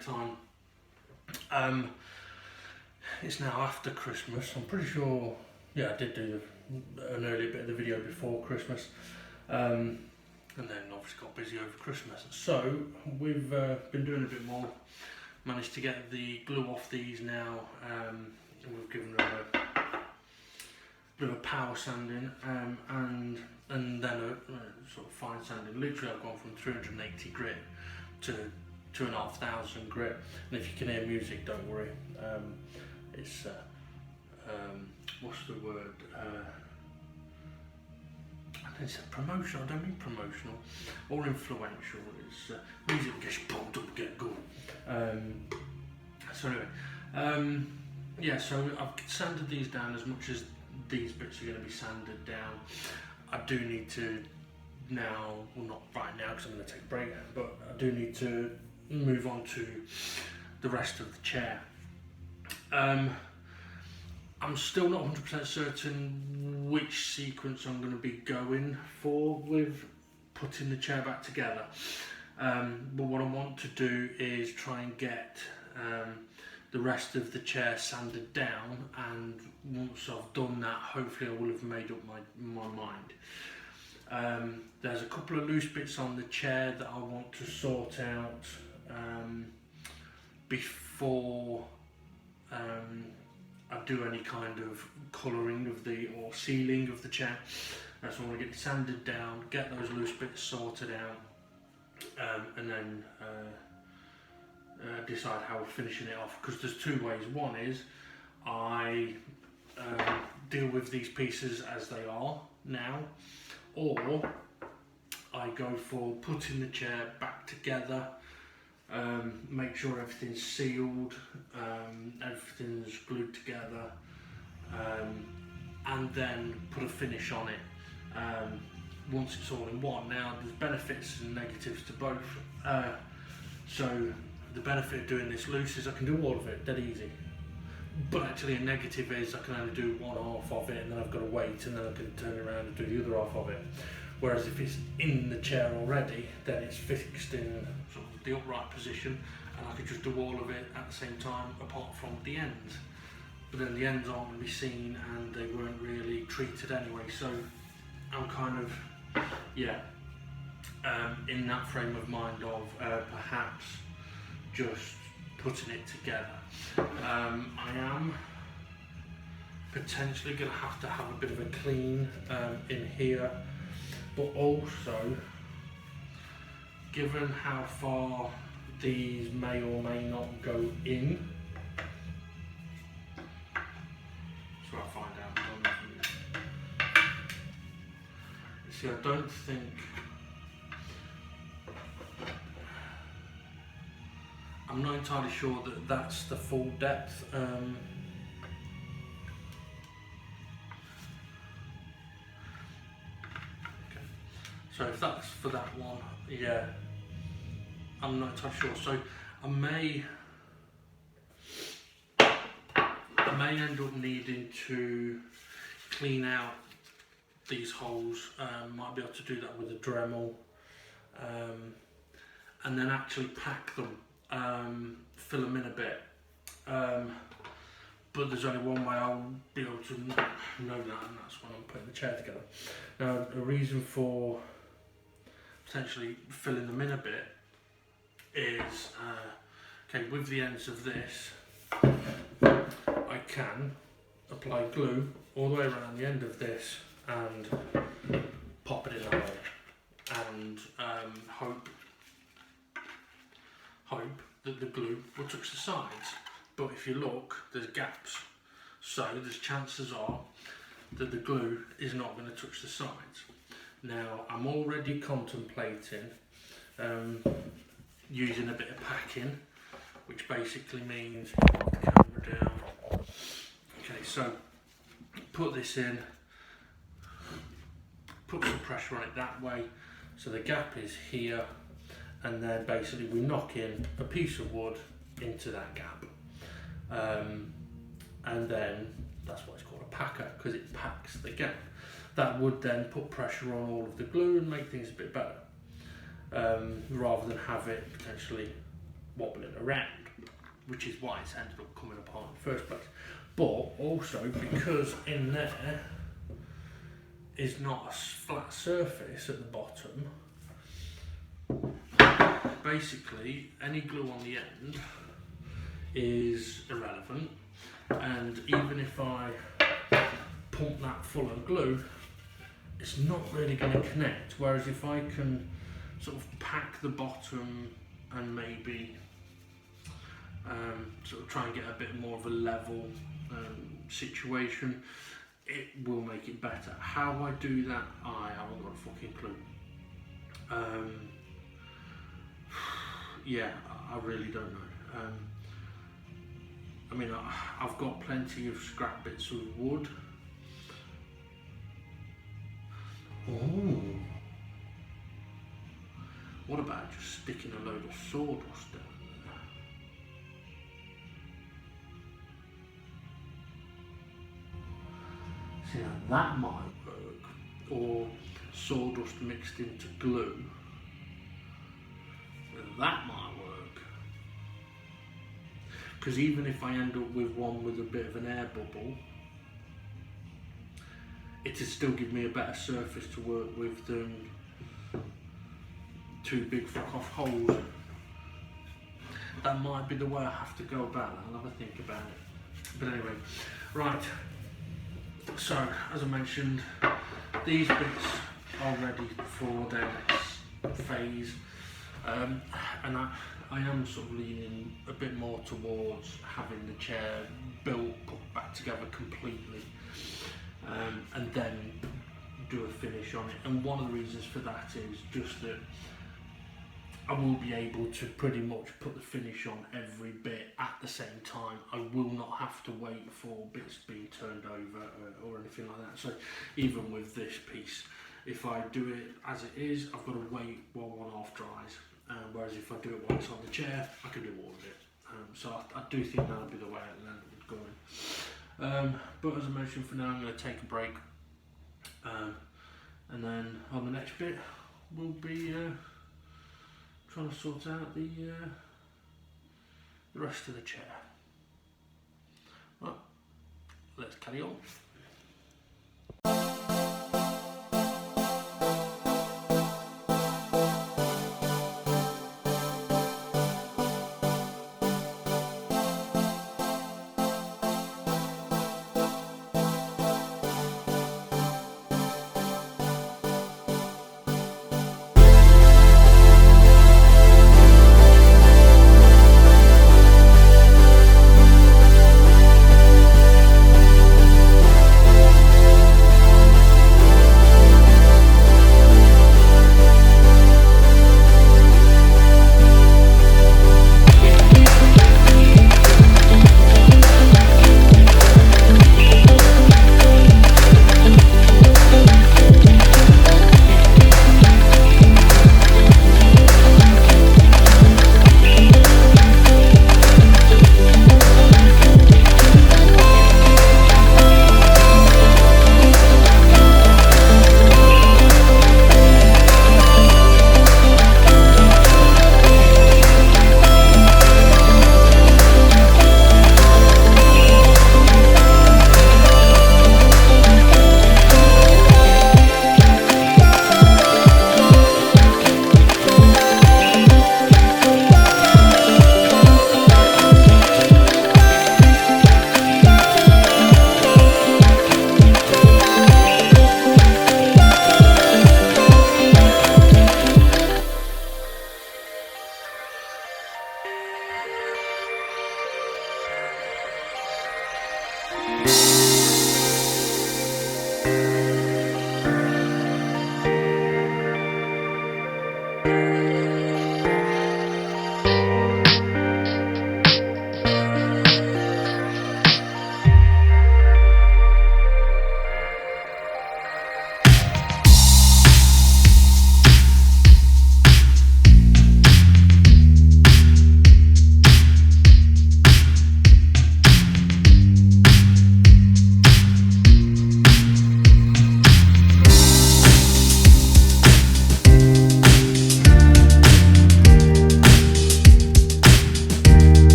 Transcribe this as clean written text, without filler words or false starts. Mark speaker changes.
Speaker 1: time. It's now after Christmas. I'm pretty sure, yeah, I did do an early bit of the video before Christmas. And then obviously got busy over Christmas. So we've been doing a bit more. Managed to get the glue off these now. And we've given them a bit of a power sanding and then a sort of fine sanding. Literally I've gone from 380 grit to 2,500 grit. And if you can hear music, don't worry. It's what's the word? I think it's promotional. I don't mean promotional or influential. It's music gets pumped up, get good. So anyway, yeah. So I've sanded these down as much as these bits are going to be sanded down. I do need to now, well not right now because I'm going to take a break, but I do need to move on to the rest of the chair. I'm still not 100% certain which sequence I'm going to be going for with putting the chair back together. But what I want to do is try and get the rest of the chair sanded down, and once I've done that, hopefully I will have made up my mind. There's a couple of loose bits on the chair that I want to sort out before I do any kind of colouring of or sealing of the chair. So I want to get it sanded down, get those loose bits sorted out, and then decide how we're finishing it off, because there's two ways. One is I deal with these pieces as they are now, or I go for putting the chair back together, make sure everything's sealed, everything's glued together, and then put a finish on it once it's all in one. Now there's benefits and negatives to both. So the benefit of doing this loose is I can do all of it dead easy, but actually a negative is I can only do one half of it and then I've got to wait, and then I can turn around and do the other half of it. Whereas if it's in the chair already, then it's fixed in sort of the upright position, and I could just do all of it at the same time apart from the ends. But then the ends aren't going to be seen and they weren't really treated anyway, so I'm kind of, yeah, in that frame of mind of perhaps just putting it together. I am potentially going to have a bit of a clean in here, but also given how far these may or may not go in, so I'll find out. See, I don't think I'm not entirely sure that that's the full depth. So if that's for that one, yeah, I'm not entirely sure. So I may end up needing to clean out these holes. Might be able to do that with a Dremel, and then actually pack them. Fill them in a bit, but there's only one way I'll be able to know that, and that's when I'm putting the chair together. Now, a reason for potentially filling them in a bit is, okay, with the ends of this, I can apply glue all the way around the end of this and pop it in that way, and hope that the glue will touch the sides. But if you look, there's gaps, so there's chances are that the glue is not going to touch the sides. Now I'm already contemplating using a bit of packing, which basically means put the camera down. Okay, so put this in, put some pressure on it that way, so the gap is here, and then basically we knock in a piece of wood into that gap, and then that's why it's called a packer, because it packs the gap. That would then put pressure on all of the glue and make things a bit better, rather than have it potentially wobbling around, which is why it's ended up coming apart in the first place. But also because in there is not a flat surface at the bottom, basically any glue on the end is irrelevant, and even if I pump that full of glue, it's not really going to connect. Whereas if I can sort of pack the bottom and maybe sort of try and get a bit more of a level situation, it will make it better. How I do that, I haven't got a fucking clue. Yeah, I really don't know. I mean, I've got plenty of scrap bits of wood. Oh, what about just sticking a load of sawdust down there? See, now that might work. Or sawdust mixed into glue. That might work. Because even if I end up with one with a bit of an air bubble, it will still give me a better surface to work with than two big fuck off holes. That might be the way I have to go about that. I'll have a think about it. But anyway, right. So, as I mentioned, these bits are ready for their next phase. And I am sort of leaning a bit more towards having the chair built, put back together completely, and then do a finish on it. And one of the reasons for that is just that I will be able to pretty much put the finish on every bit at the same time. I will not have to wait for bits being turned over or anything like that. So even with this piece, if I do it as it is, I've got to wait while one half dries. Whereas if I do it while it's on the chair, I can do all of it. So I do think that'll be the way it'll end up going. But as I mentioned, for now I'm going to take a break. And then on the next bit, we'll be trying to sort out the rest of the chair. Right, let's carry on.